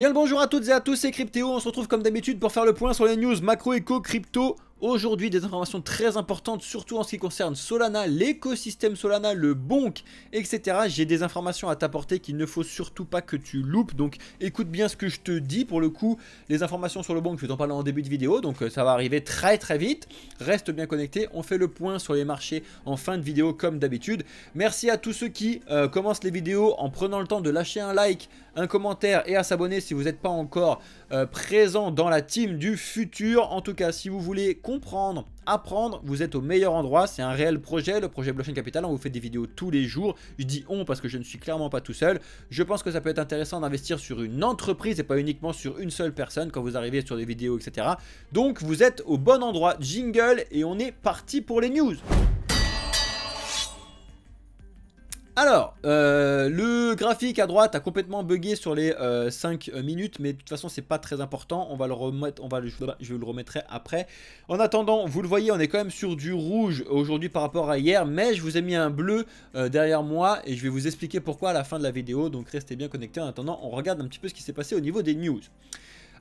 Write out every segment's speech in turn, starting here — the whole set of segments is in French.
Bien le bonjour à toutes et à tous, c'est Cryptéo, on se retrouve comme d'habitude pour faire le point sur les news macro, éco, crypto. Aujourd'hui des informations très importantes, surtout en ce qui concerne Solana, l'écosystème Solana, le bonk, etc. J'ai des informations à t'apporter qu'il ne faut surtout pas que tu loupes, donc écoute bien ce que je te dis. Pour le coup, les informations sur le bonk, je vais t'en parler en début de vidéo, donc ça va arriver très vite. Reste bien connecté, on fait le point sur les marchés en fin de vidéo comme d'habitude. Merci à tous ceux qui commencent les vidéos en prenant le temps de lâcher un like, un commentaire et à s'abonner si vous n'êtes pas encore présent dans la team du futur. En tout cas, si vous voulez comprendre, apprendre, vous êtes au meilleur endroit. C'est un réel projet, le projet Blockchain Capital. On vous fait des vidéos tous les jours. Je dis on parce que je ne suis clairement pas tout seul. Je pense que ça peut être intéressant d'investir sur une entreprise et pas uniquement sur une seule personne quand vous arrivez sur des vidéos, etc. Donc vous êtes au bon endroit. Jingle et on est parti pour les news. Alors, le graphique à droite a complètement bugué sur les 5 minutes, mais de toute façon c'est pas très important, on va le remettre, je le remettrai après. En attendant, vous le voyez, on est quand même sur du rouge aujourd'hui par rapport à hier, mais je vous ai mis un bleu derrière moi et je vais vous expliquer pourquoi à la fin de la vidéo, donc restez bien connectés. En attendant, on regarde un petit peu ce qui s'est passé au niveau des news.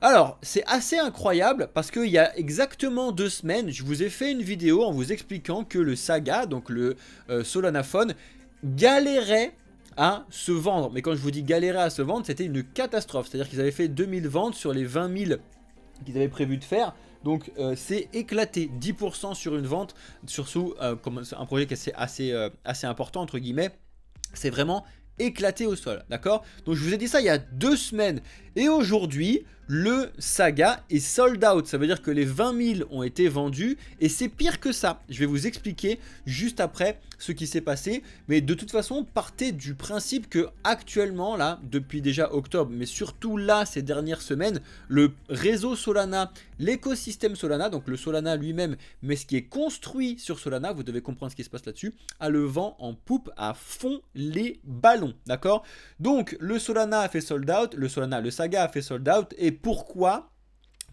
Alors, c'est assez incroyable parce qu'il y a exactement 2 semaines, je vous ai fait une vidéo en vous expliquant que le Saga, donc le Solana Phone, galérait à se vendre. Mais quand je vous dis galérer à se vendre, c'était une catastrophe. C'est-à-dire qu'ils avaient fait 2000 ventes sur les 20 000 qu'ils avaient prévu de faire. Donc c'est éclaté, 10% sur une vente, surtout comme un projet qui est assez important entre guillemets. C'est vraiment éclaté au sol, d'accord? Donc je vous ai dit ça il y a 2 semaines. Et aujourd'hui, le Saga est sold out. Ça veut dire que les 20 000 ont été vendus. Et c'est pire que ça. Je vais vous expliquer juste après ce qui s'est passé. Mais de toute façon, partez du principe que actuellement, là, depuis déjà octobre, mais surtout là, ces dernières semaines, le réseau Solana, l'écosystème Solana, donc le Solana lui-même, mais ce qui est construit sur Solana, vous devez comprendre ce qui se passe là-dessus, a le vent en poupe à fond les ballons, d'accord? Donc, le Solana a fait sold out, le Saga a fait sold out, et pourquoi?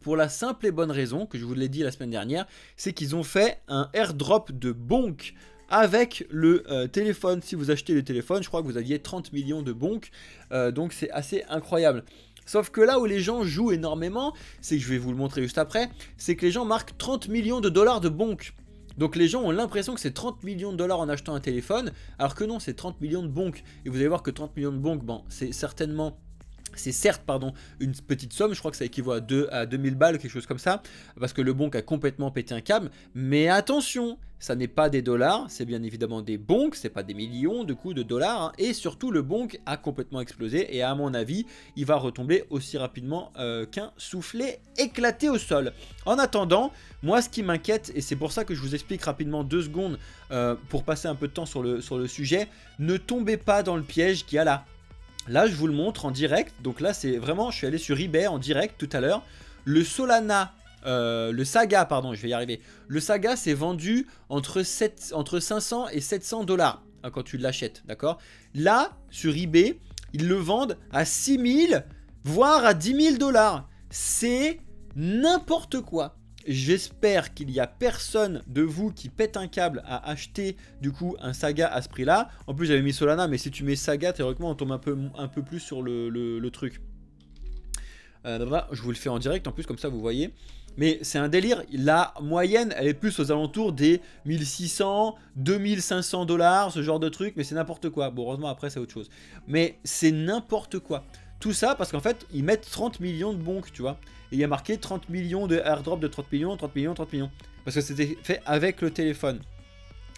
Pour la simple et bonne raison, que je vous l'ai dit la semaine dernière, c'est qu'ils ont fait un airdrop de bonk avec le téléphone. Si vous achetez le téléphone, je crois que vous aviez 30 millions de bonk, donc c'est assez incroyable. Sauf que là où les gens jouent énormément, c'est que je vais vous le montrer juste après, c'est que les gens marquent 30 millions de dollars de bonk. Donc les gens ont l'impression que c'est 30 millions de dollars en achetant un téléphone, alors que non, c'est 30 millions de bonk. Et vous allez voir que 30 millions de bonk, bon, c'est certes une petite somme, je crois que ça équivaut à 2000 balles, quelque chose comme ça, parce que le bonk a complètement pété un câble. Mais attention, ça n'est pas des dollars, c'est bien évidemment des bonks, c'est pas des millions de coups de dollars, hein, et surtout le bonk a complètement explosé, et à mon avis, il va retomber aussi rapidement qu'un soufflet éclaté au sol. En attendant, moi ce qui m'inquiète, et c'est pour ça que je vous explique rapidement 2 secondes pour passer un peu de temps sur le sujet, ne tombez pas dans le piège qu'il y a là. Là, je vous le montre en direct. Donc là, c'est vraiment, je suis allé sur eBay en direct tout à l'heure. Le Solana, le Saga, pardon, je vais y arriver. Le Saga, c'est vendu entre 500 et 700 dollars quand tu l'achètes, d'accord? Là, sur eBay, ils le vendent à 6000, voire à 10 000 dollars. C'est n'importe quoi. J'espère qu'il n'y a personne de vous qui pète un câble à acheter du coup un Saga à ce prix là. En plus j'avais mis Solana, mais si tu mets Saga, théoriquement on tombe un peu plus sur le truc. Je vous le fais en direct en plus, comme ça vous voyez. Mais c'est un délire, la moyenne elle est plus aux alentours des 1600, 2500 dollars, ce genre de truc, mais c'est n'importe quoi. Bon, heureusement après c'est autre chose. Mais c'est n'importe quoi. Tout ça parce qu'en fait, ils mettent 30 millions de bonks, tu vois. Et il y a marqué 30 millions de airdrop de 30 millions, 30 millions, 30 millions. Parce que c'était fait avec le téléphone.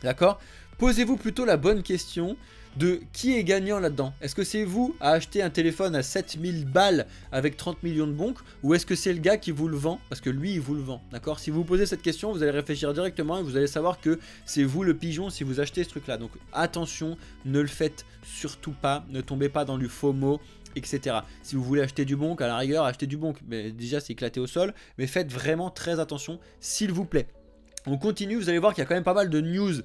D'accord? Posez-vous plutôt la bonne question de qui est gagnant là-dedans. Est-ce que c'est vous à acheter un téléphone à 7000 balles avec 30 millions de bonks, ou est-ce que c'est le gars qui vous le vend? Parce que lui, il vous le vend. D'accord? Si vous posez cette question, vous allez réfléchir directement et vous allez savoir que c'est vous le pigeon si vous achetez ce truc-là. Donc attention, ne le faites surtout pas. Ne tombez pas dans du FOMO, etc. Si vous voulez acheter du bonk, à la rigueur, achetez du bonk. Mais déjà, c'est éclaté au sol. Mais faites vraiment très attention, s'il vous plaît. On continue, vous allez voir qu'il y a quand même pas mal de news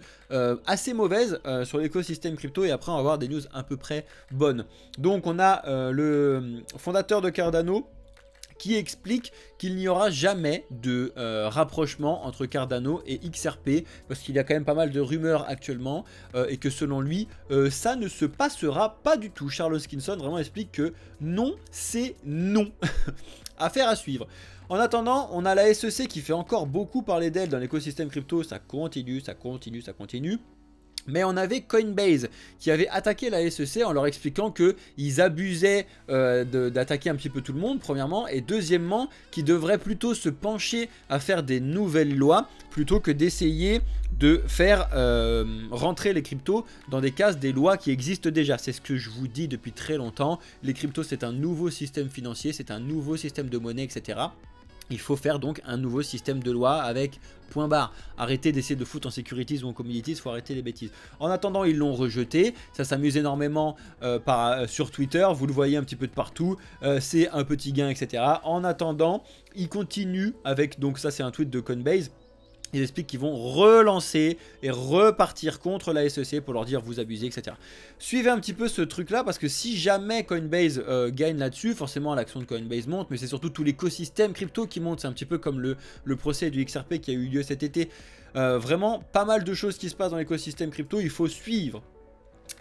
assez mauvaises sur l'écosystème crypto, et après on va voir des news à peu près bonnes. Donc on a le fondateur de Cardano qui explique qu'il n'y aura jamais de rapprochement entre Cardano et XRP, parce qu'il y a quand même pas mal de rumeurs actuellement, et que selon lui, ça ne se passera pas du tout. Charles Hoskinson vraiment explique que non, c'est non. Affaire à suivre. En attendant, on a la SEC qui fait encore beaucoup parler d'elle dans l'écosystème crypto, ça continue, ça continue, ça continue. Mais on avait Coinbase qui avait attaqué la SEC en leur expliquant qu'ils abusaient d'attaquer un petit peu tout le monde, premièrement, et deuxièmement, qu'ils devraient plutôt se pencher à faire des nouvelles lois plutôt que d'essayer de faire rentrer les cryptos dans des cases des lois qui existent déjà. C'est ce que je vous dis depuis très longtemps. Les cryptos, c'est un nouveau système financier, c'est un nouveau système de monnaie, etc. Il faut faire donc un nouveau système de loi avec point barre. Arrêtez d'essayer de foutre en securities ou en commodities, il faut arrêter les bêtises. En attendant, ils l'ont rejeté. Ça s'amuse énormément sur Twitter. Vous le voyez un petit peu de partout. C'est un petit gain, etc. En attendant, ils continuent avec, donc ça c'est un tweet de Coinbase. Ils expliquent qu'ils vont relancer et repartir contre la SEC pour leur dire vous abusez, etc. Suivez un petit peu ce truc là parce que si jamais Coinbase gagne là-dessus, forcément l'action de Coinbase monte, mais c'est surtout tout l'écosystème crypto qui monte. C'est un petit peu comme le procès du XRP qui a eu lieu cet été. Vraiment pas mal de choses qui se passent dans l'écosystème crypto, il faut suivre.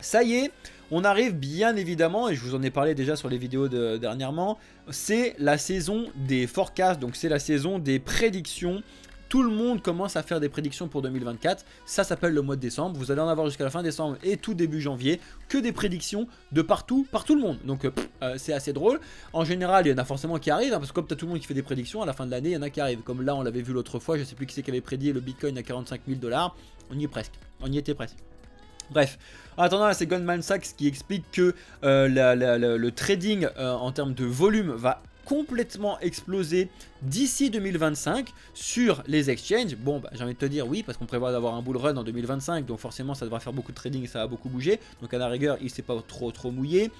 Ça y est, on arrive bien évidemment, et je vous en ai parlé déjà sur les vidéos dernièrement, c'est la saison des forecasts, donc c'est la saison des prédictions. Tout le monde commence à faire des prédictions pour 2024. Ça s'appelle le mois de décembre. Vous allez en avoir jusqu'à la fin décembre et tout début janvier. Que des prédictions de partout, par tout le monde. Donc c'est assez drôle. En général, il y en a forcément qui arrivent. Hein, parce que comme tu as tout le monde qui fait des prédictions, à la fin de l'année, il y en a qui arrivent. Comme là, on l'avait vu l'autre fois. Je ne sais plus qui c'est qui avait prédit le Bitcoin à 45 000 $. On y est presque. On y était presque. Bref, en attendant, c'est Goldman Sachs qui explique que le trading en termes de volume va complètement exploser d'ici 2025 sur les exchanges. Bon, bah, j'ai envie de te dire oui, parce qu'on prévoit d'avoir un bull run en 2025, donc forcément ça devra faire beaucoup de trading et ça va beaucoup bouger. Donc à la rigueur, il ne s'est pas trop mouillé.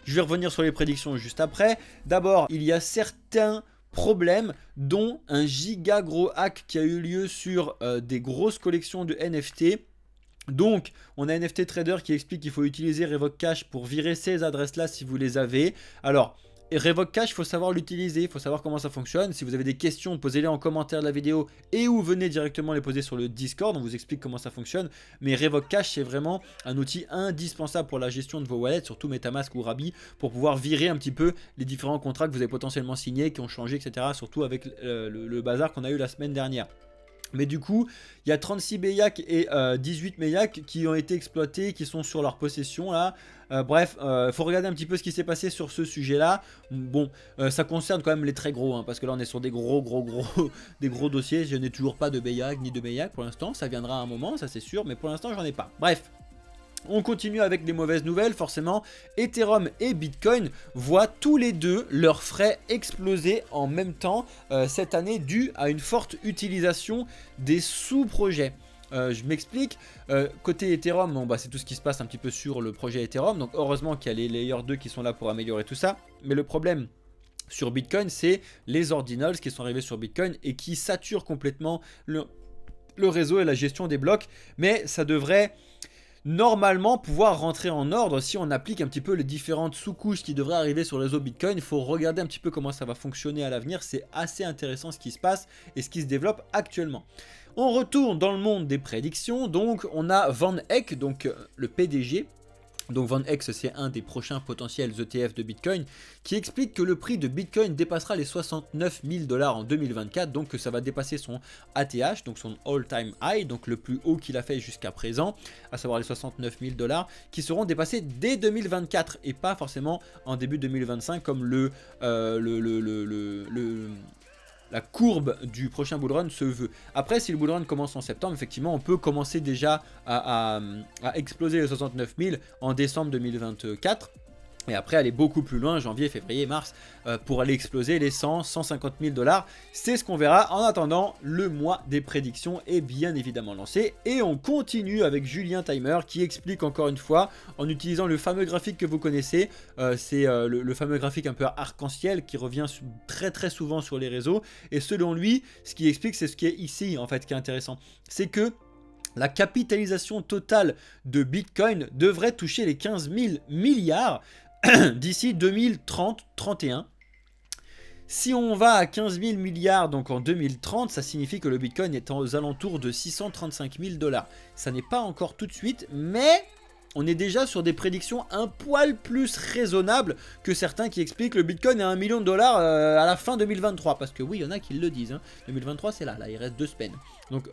Je vais revenir sur les prédictions juste après. D'abord, il y a certains problèmes, dont un giga gros hack qui a eu lieu sur des grosses collections de NFT. Donc, on a NFT Trader qui explique qu'il faut utiliser Revoke Cash pour virer ces adresses-là si vous les avez. Alors, Revoke Cash, il faut savoir l'utiliser, il faut savoir comment ça fonctionne. Si vous avez des questions, posez-les en commentaire de la vidéo et ou venez directement les poser sur le Discord. On vous explique comment ça fonctionne. Mais Revoke Cash, c'est vraiment un outil indispensable pour la gestion de vos wallets, surtout Metamask ou Rabi, pour pouvoir virer un petit peu les différents contrats que vous avez potentiellement signés, qui ont changé, etc. Surtout avec le bazar qu'on a eu la semaine dernière. Mais du coup, il y a 36 Beyak et 18 Meyak qui ont été exploités, qui sont sur leur possession là. Bref, faut regarder un petit peu ce qui s'est passé sur ce sujet-là. Bon, ça concerne quand même les très gros, hein, parce que là on est sur des gros dossiers. Je n'ai toujours pas de Beyak ni de Meyak pour l'instant. Ça viendra à un moment, ça c'est sûr, mais pour l'instant j'en ai pas. Bref. On continue avec des mauvaises nouvelles, forcément. Ethereum et Bitcoin voient tous les deux leurs frais exploser en même temps cette année dû à une forte utilisation des sous-projets. Je m'explique, côté Ethereum, bon, bah, c'est tout ce qui se passe un petit peu sur le projet Ethereum. Donc heureusement qu'il y a les Layer 2 qui sont là pour améliorer tout ça. Mais le problème sur Bitcoin, c'est les ordinals qui sont arrivés sur Bitcoin et qui saturent complètement le réseau et la gestion des blocs. Mais ça devrait normalement pouvoir rentrer en ordre si on applique un petit peu les différentes sous-couches qui devraient arriver sur le réseau Bitcoin. Il faut regarder un petit peu comment ça va fonctionner à l'avenir. C'est assez intéressant ce qui se passe et ce qui se développe actuellement. On retourne dans le monde des prédictions. Donc on a Van Eck, donc le PDG. Donc Van Eck, c'est un des prochains potentiels ETF de Bitcoin, qui explique que le prix de Bitcoin dépassera les 69 000 $ en 2024, donc que ça va dépasser son ATH, donc son all-time high, donc le plus haut qu'il a fait jusqu'à présent, à savoir les 69 000 $, qui seront dépassés dès 2024 et pas forcément en début 2025 comme la courbe du prochain bullrun se veut. Après, si le bullrun commence en septembre, effectivement, on peut commencer déjà à exploser les 69 000 en décembre 2024. Et après aller beaucoup plus loin, janvier, février, mars, pour aller exploser les 100, 150 000 $. C'est ce qu'on verra. En attendant, le mois des prédictions est bien évidemment lancé. Et on continue avec Julien Timer qui explique encore une fois, en utilisant le fameux graphique que vous connaissez. C'est le fameux graphique un peu arc-en-ciel qui revient très souvent sur les réseaux. Et selon lui, ce qu'il explique, c'est ce qui est ici en fait qui est intéressant. C'est que la capitalisation totale de Bitcoin devrait toucher les 15 000 milliards d'ici 2030-31. Si on va à 15 000 milliards donc en 2030, ça signifie que le Bitcoin est aux alentours de 635 000 $. Ça n'est pas encore tout de suite, mais on est déjà sur des prédictions un poil plus raisonnables que certains qui expliquent le Bitcoin à 1 million de dollars à la fin 2023. Parce que oui, il y en a qui le disent. Hein. 2023, c'est là, il reste 2 semaines. Donc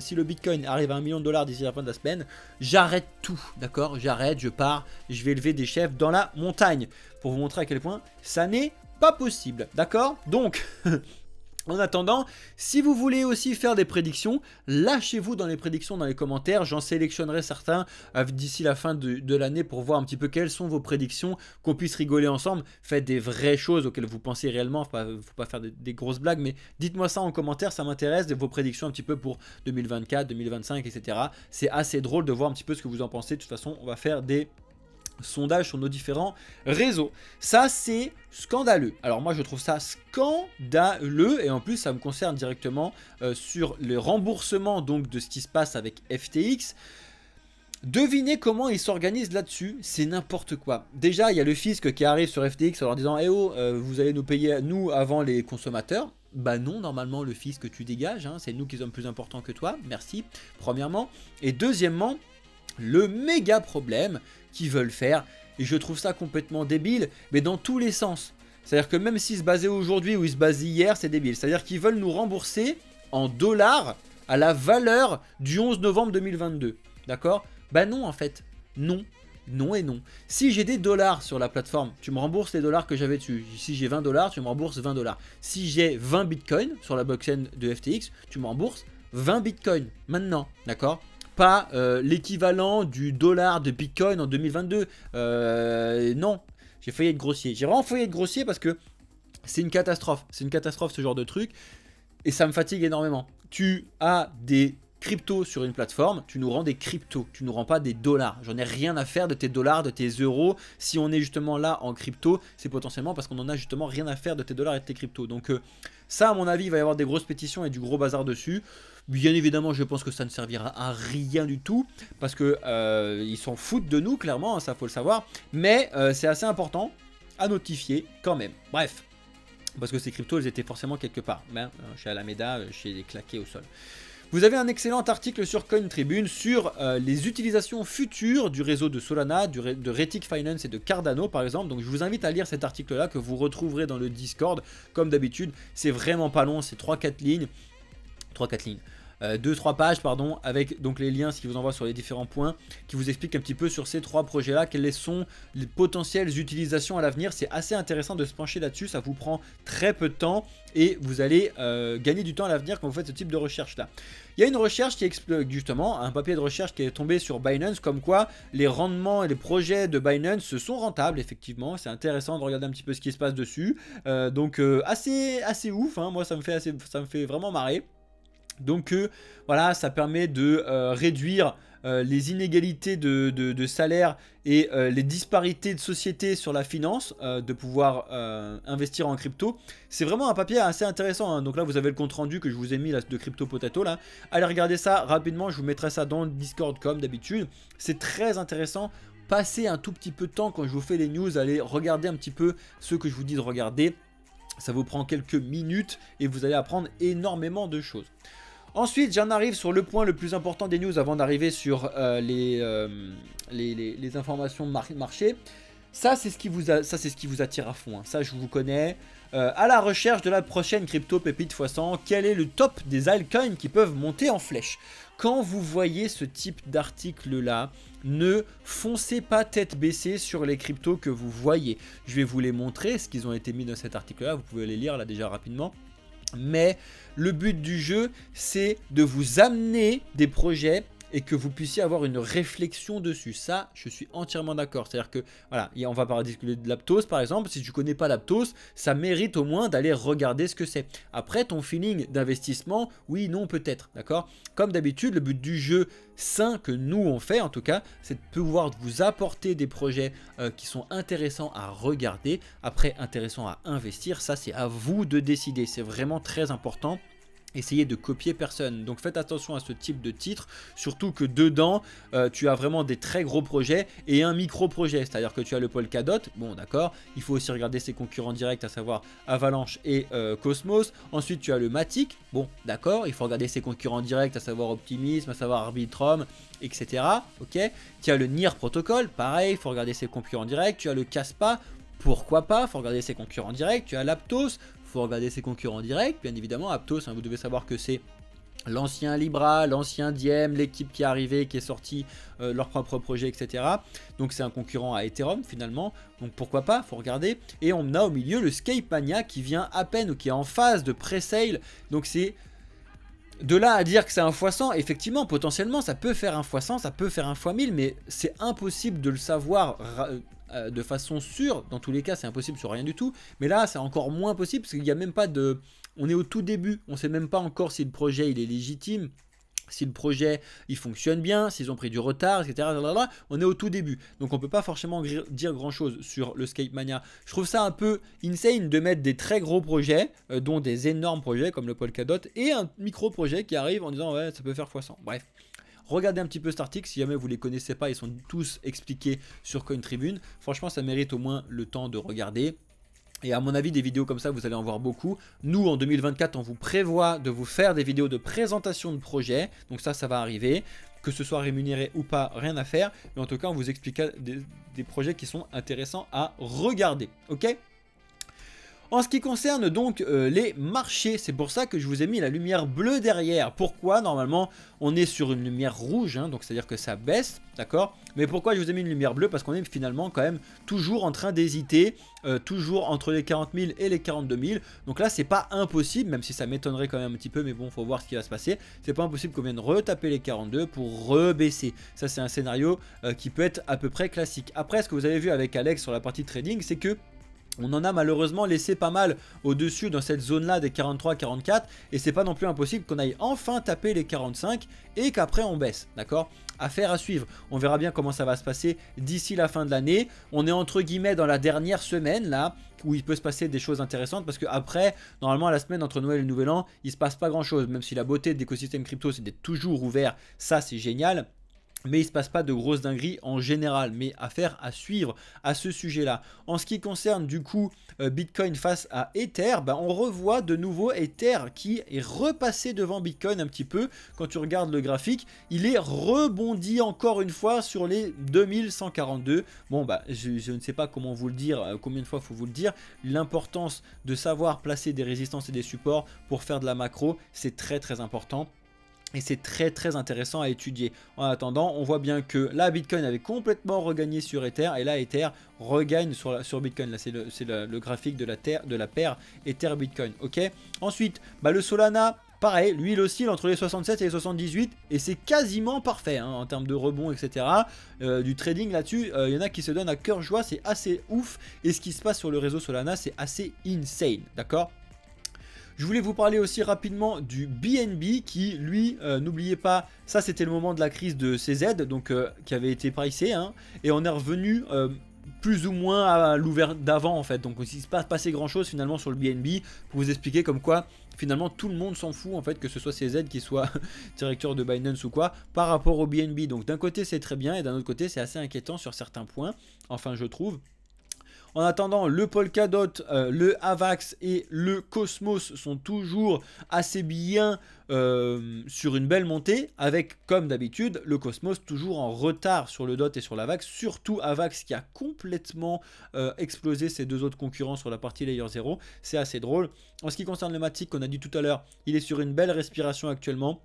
si le Bitcoin arrive à 1 million de dollars d'ici la fin de la semaine, j'arrête tout, d'accord? J'arrête, je pars, je vais élever des chefs dans la montagne. Pour vous montrer à quel point ça n'est pas possible, d'accord? Donc... En attendant, si vous voulez aussi faire des prédictions, lâchez-vous dans les prédictions dans les commentaires. J'en sélectionnerai certains d'ici la fin de l'année pour voir un petit peu quelles sont vos prédictions, qu'on puisse rigoler ensemble. Faites des vraies choses auxquelles vous pensez réellement. Il ne faut pas faire des grosses blagues, mais dites-moi ça en commentaire, ça m'intéresse, vos prédictions un petit peu pour 2024, 2025, etc. C'est assez drôle de voir un petit peu ce que vous en pensez. De toute façon, on va faire des... sondage sur nos différents réseaux. Ça, c'est scandaleux. Alors moi, je trouve ça scandaleux et en plus, ça me concerne directement sur le remboursement donc de ce qui se passe avec FTX. Devinez comment ils s'organisent là-dessus, c'est n'importe quoi. Déjà, il y a le fisc qui arrive sur FTX en leur disant « Eh oh, vous allez nous payer, nous, avant les consommateurs ». Bah non, normalement, le fisc, tu dégages, hein, c'est nous qui sommes plus importants que toi, merci, premièrement. Et deuxièmement, le méga problème qu'ils veulent faire, et je trouve ça complètement débile, mais dans tous les sens. C'est-à-dire que même s'ils se basaient aujourd'hui ou ils se basaient hier, c'est débile. C'est-à-dire qu'ils veulent nous rembourser en dollars à la valeur du 11 novembre 2022. D'accord? Bah non en fait, non. Non et non. Si j'ai des dollars sur la plateforme, tu me rembourses les dollars que j'avais dessus. Si j'ai 20 $, tu me rembourses 20 $. Si j'ai 20 bitcoins sur la blockchain de FTX, tu me rembourses 20 bitcoins maintenant. D'accord? Pas l'équivalent du dollar de Bitcoin en 2022. Non, j'ai failli être grossier. J'ai vraiment failli être grossier parce que c'est une catastrophe. C'est une catastrophe ce genre de truc. Et ça me fatigue énormément. Tu as des cryptos sur une plateforme, tu nous rends des cryptos, tu nous rends pas des dollars. J'en ai rien à faire de tes dollars, de tes euros. Si on est justement là en crypto, c'est potentiellement parce qu'on en a justement rien à faire de tes dollars et de tes cryptos. Donc ça, à mon avis, il va y avoir des grosses pétitions et du gros bazar dessus. Bien évidemment, je pense que ça ne servira à rien du tout parce que ils s'en foutent de nous, clairement, hein, ça faut le savoir. Mais c'est assez important à notifier quand même. Bref, parce que ces cryptos, elles étaient forcément quelque part. Ben, chez Alameda, chez les claqués au sol. Vous avez un excellent article sur CoinTribune sur les utilisations futures du réseau de Solana, de Retic Finance et de Cardano par exemple. Donc je vous invite à lire cet article-là que vous retrouverez dans le Discord comme d'habitude. C'est vraiment pas long, c'est 3-4 lignes. 3-4 lignes. 2-3 pages pardon, avec donc les liens qui vous envoient sur les différents points qui vous expliquent un petit peu sur ces 3 projets là quelles sont les potentielles utilisations à l'avenir. C'est assez intéressant de se pencher là-dessus, ça vous prend très peu de temps et vous allez gagner du temps à l'avenir quand vous faites ce type de recherche là. Il y a une recherche qui explique justement, un papier de recherche qui est tombé sur Binance comme quoi les rendements et les projets de Binance sont rentables effectivement. C'est intéressant de regarder un petit peu ce qui se passe dessus, donc assez ouf, hein. Moi ça me fait vraiment marrer. Donc voilà, ça permet de réduire les inégalités de salaire et les disparités de société sur la finance, de pouvoir investir en crypto. C'est vraiment un papier assez intéressant, hein. Donc là vous avez le compte rendu que je vous ai mis là, de Crypto Potato là. Allez regarder ça rapidement, je vous mettrai ça dans le Discord comme d'habitude. C'est très intéressant. Passez un tout petit peu de temps quand je vous fais les news, allez regarder un petit peu ce que je vous dis de regarder. Ça vous prend quelques minutes et vous allez apprendre énormément de choses. Ensuite, j'en arrive sur le point le plus important des news avant d'arriver sur les informations de marché. Ça, c'est ce qui vous attire à fond, hein. Ça, je vous connais. À la recherche de la prochaine crypto pépite x100, quel est le top des altcoins qui peuvent monter en flèche? Quand vous voyez ce type d'article-là, ne foncez pas tête baissée sur les cryptos que vous voyez. Je vais vous les montrer, ce qu'ils ont été mis dans cet article-là. Vous pouvez les lire là déjà rapidement. Mais le but du jeu, c'est de vous amener des projets et que vous puissiez avoir une réflexion dessus. Ça, je suis entièrement d'accord. C'est-à-dire que, voilà, on va pas discuter de l'Aptos par exemple. Si tu connais pas l'Aptos, ça mérite au moins d'aller regarder ce que c'est. Après, ton feeling d'investissement, oui, non, peut-être, d'accord? Comme d'habitude, le but du jeu sain que nous on fait en tout cas, c'est de pouvoir vous apporter des projets qui sont intéressants à regarder. Après, intéressants à investir, ça c'est à vous de décider. C'est vraiment très important. essayer de copier personne. Donc faites attention à ce type de titre, surtout que dedans tu as vraiment des très gros projets et un micro projet, c'est à dire que tu as le Polkadot, bon d'accord, il faut aussi regarder ses concurrents directs, à savoir Avalanche et Cosmos. Ensuite tu as le Matic, bon d'accord, il faut regarder ses concurrents directs, à savoir Optimism, à savoir Arbitrum, etc. Ok, tu as le NIR Protocol, pareil, il faut regarder ses concurrents directs. Tu as le Caspa, pourquoi pas, il faut regarder ses concurrents directs. Tu as l'Aptos, faut regarder ses concurrents directs, bien évidemment. Aptos, hein, vous devez savoir que c'est l'ancien Libra, l'ancien Diem, l'équipe qui est arrivée, qui est sortie leur propre projet, etc. Donc c'est un concurrent à Ethereum finalement, donc pourquoi pas, faut regarder. Et on a au milieu le Scape Mania qui vient à peine, ou qui est en phase de pré-sale, donc c'est... De là à dire que c'est un x100, effectivement, potentiellement, ça peut faire un x100, ça peut faire un x1000, mais c'est impossible de le savoir de façon sûre. Dans tous les cas, c'est impossible sur rien du tout. Mais là, c'est encore moins possible parce qu'il n'y a même pas de... On est au tout début, on ne sait même pas encore si le projet il est légitime, si le projet il fonctionne bien, s'ils ont pris du retard, etc. On est au tout début, donc on peut pas forcément dire grand chose sur le Scape Mania. Je trouve ça un peu insane de mettre des très gros projets, dont des énormes projets comme le Polkadot, et un micro projet qui arrive en disant ouais ça peut faire x100. Bref, regardez un petit peu cet article si jamais vous les connaissez pas, ils sont tous expliqués sur CoinTribune. Franchement ça mérite au moins le temps de regarder. Et à mon avis, des vidéos comme ça, vous allez en voir beaucoup. Nous, en 2024, on vous prévoit de vous faire des vidéos de présentation de projets. Donc ça va arriver. Que ce soit rémunéré ou pas, rien à faire. Mais en tout cas, on vous explique des projets qui sont intéressants à regarder. Ok ? En ce qui concerne donc les marchés, c'est pour ça que je vous ai mis la lumière bleue derrière. Pourquoi normalement on est sur une lumière rouge, hein, donc c'est à dire que ça baisse, d'accord. Mais pourquoi je vous ai mis une lumière bleue? Parce qu'on est finalement quand même toujours en train d'hésiter, toujours entre les 40 000 et les 42 000. Donc là c'est pas impossible, même si ça m'étonnerait quand même un petit peu, mais bon faut voir ce qui va se passer. C'est pas impossible qu'on vienne retaper les 42 pour rebaisser. Ça c'est un scénario qui peut être à peu près classique. Après ce que vous avez vu avec Alex sur la partie trading, c'est que on en a malheureusement laissé pas mal au-dessus dans cette zone-là des 43-44 et c'est pas non plus impossible qu'on aille enfin taper les 45 et qu'après on baisse, d'accord? Affaire à suivre. On verra bien comment ça va se passer d'ici la fin de l'année. On est entre guillemets dans la dernière semaine là où il peut se passer des choses intéressantes parce que après, normalement la semaine entre Noël et le Nouvel An, il se passe pas grand-chose. Même si la beauté de l'écosystème crypto c'est d'être toujours ouvert, ça c'est génial. Mais il ne se passe pas de grosses dingueries en général, mais affaire à suivre à ce sujet-là. En ce qui concerne du coup Bitcoin face à Ether, on revoit de nouveau Ether qui est repassé devant Bitcoin un petit peu. Quand tu regardes le graphique, il est rebondi encore une fois sur les 2142. Bon, je ne sais pas comment vous le dire, combien de fois il faut vous le dire. L'importance de savoir placer des résistances et des supports pour faire de la macro, c'est très très important. Et c'est très très intéressant à étudier. En attendant, on voit bien que là, Bitcoin avait complètement regagné sur Ether. Et là, Ether regagne sur Bitcoin. Là, c'est le graphique de la paire Ether-Bitcoin. Ok. Ensuite, le Solana, pareil, lui, il oscille entre les 67 et les 78. Et c'est quasiment parfait hein, en termes de rebond, etc. Du trading là-dessus, il y en a qui se donnent à cœur joie. C'est assez ouf. Et ce qui se passe sur le réseau Solana, c'est assez insane. D'accord ? Je voulais vous parler aussi rapidement du BNB qui, lui, n'oubliez pas, ça c'était le moment de la crise de CZ, donc qui avait été pricé, hein, et on est revenu plus ou moins à l'ouvert d'avant en fait. Donc il ne s'est pas passé grand chose finalement sur le BNB pour vous expliquer comme quoi finalement tout le monde s'en fout en fait, que ce soit CZ qui soit directeur de Binance ou quoi, par rapport au BNB. Donc d'un côté c'est très bien et d'un autre côté c'est assez inquiétant sur certains points, enfin je trouve. En attendant, le Polkadot, le Avax et le Cosmos sont toujours assez bien sur une belle montée, avec comme d'habitude le Cosmos toujours en retard sur le DOT et sur l'Avax, surtout Avax qui a complètement explosé ses deux autres concurrents sur la partie Layer 0, c'est assez drôle. En ce qui concerne le Matic, on a dit tout à l'heure, il est sur une belle respiration actuellement.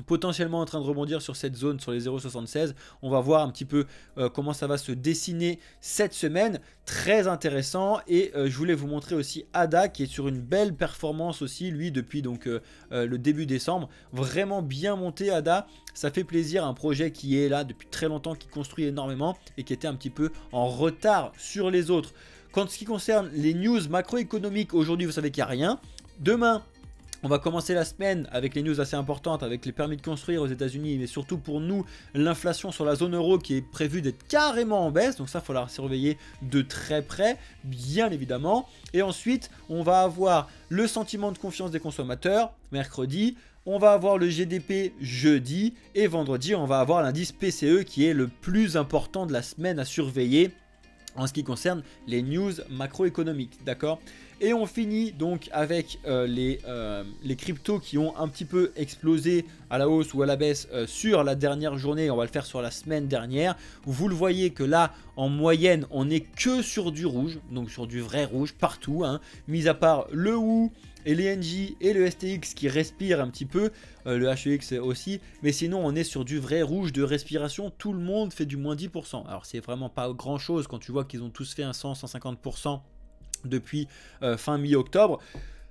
Potentiellement en train de rebondir sur cette zone, sur les 0,76. On va voir un petit peu comment ça va se dessiner cette semaine. Très intéressant. Et je voulais vous montrer aussi ADA qui est sur une belle performance aussi, lui, depuis donc le début décembre. Vraiment bien monté ADA. Ça fait plaisir, un projet qui est là depuis très longtemps, qui construit énormément et qui était un petit peu en retard sur les autres. Quant à ce qui concerne les news macroéconomiques, aujourd'hui, vous savez qu'il n'y a rien. Demain, On va commencer la semaine avec les news assez importantes, avec les permis de construire aux États-Unis, mais surtout pour nous, l'inflation sur la zone euro qui est prévue d'être carrément en baisse. Donc ça, il faudra surveiller de très près, bien évidemment. Et ensuite, on va avoir le sentiment de confiance des consommateurs, mercredi. On va avoir le GDP jeudi. Et vendredi, on va avoir l'indice PCE qui est le plus important de la semaine à surveiller en ce qui concerne les news macroéconomiques, d'accord? Et on finit donc avec les cryptos qui ont un petit peu explosé à la hausse ou à la baisse sur la dernière journée. On va le faire sur la semaine dernière. Vous le voyez que là, en moyenne, on n'est que sur du rouge, donc sur du vrai rouge partout, hein, mis à part le WU et les NJ et le STX qui respirent un petit peu, le HEX aussi, mais sinon on est sur du vrai rouge de respiration, tout le monde fait du moins 10%. Alors c'est vraiment pas grand chose quand tu vois qu'ils ont tous fait un 100-150% depuis fin mi-octobre.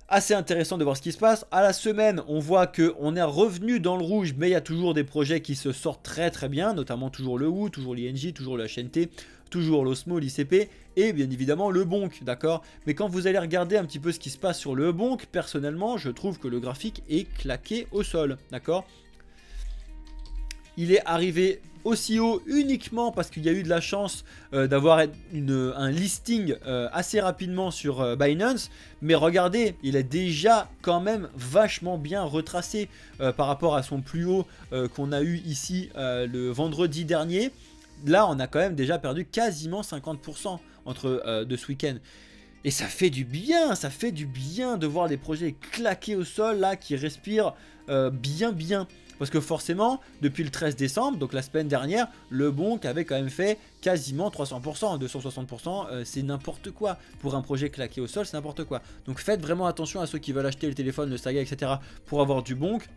Assez intéressant de voir ce qui se passe. À la semaine, on voit qu'on est revenu dans le rouge, mais il y a toujours des projets qui se sortent très très bien, notamment toujours le WU, toujours l'INJ, toujours le HNT, toujours l'Osmo, l'ICP et bien évidemment le Bonk, d'accord? Mais quand vous allez regarder un petit peu ce qui se passe sur le Bonk, personnellement, je trouve que le graphique est claqué au sol, d'accord? Il est arrivé aussi haut uniquement parce qu'il y a eu de la chance d'avoir un listing assez rapidement sur Binance. Mais regardez, il est déjà quand même vachement bien retracé par rapport à son plus haut qu'on a eu ici le vendredi dernier. Là, on a quand même déjà perdu quasiment 50% de ce week-end. Et ça fait du bien de voir des projets claqués au sol là qui respirent bien. Parce que forcément, depuis le 13 décembre, donc la semaine dernière, le Bonk avait quand même fait quasiment 300%, 260%, c'est n'importe quoi. Pour un projet claqué au sol, c'est n'importe quoi. Donc faites vraiment attention à ceux qui veulent acheter le téléphone, le Saga, etc. pour avoir du Bonk.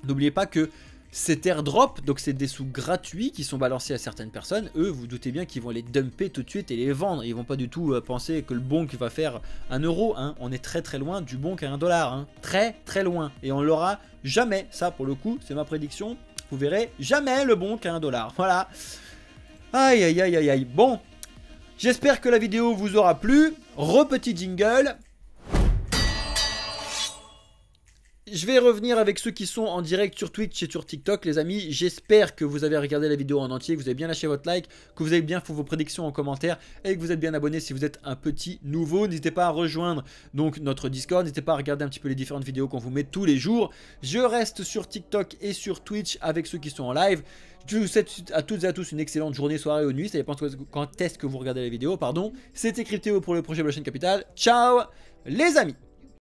N'oubliez pas que c'est airdrop, donc c'est des sous gratuits qui sont balancés à certaines personnes. Eux, vous doutez bien qu'ils vont les dumper tout de suite et les vendre. Ils vont pas du tout penser que le Bonk va faire 1 euro. Hein. On est très loin du Bonk à 1 dollar. Hein. Très loin. Et on l'aura jamais. Ça, pour le coup, c'est ma prédiction. Vous verrez jamais le Bonk à 1 dollar. Voilà. Aïe. Bon. J'espère que la vidéo vous aura plu. Petit jingle. Je vais revenir avec ceux qui sont en direct sur Twitch et sur TikTok, les amis. J'espère que vous avez regardé la vidéo en entier, que vous avez bien lâché votre like, que vous avez bien fait vos prédictions en commentaire et que vous êtes bien abonné si vous êtes un petit nouveau. N'hésitez pas à rejoindre donc notre Discord, n'hésitez pas à regarder un petit peu les différentes vidéos qu'on vous met tous les jours. Je reste sur TikTok et sur Twitch avec ceux qui sont en live. Je vous souhaite à toutes et à tous une excellente journée, soirée ou nuit. Ça dépend quand est-ce que vous regardez la vidéo, pardon. C'était Cryptéo pour le projet Blockchain Capital. Ciao les amis!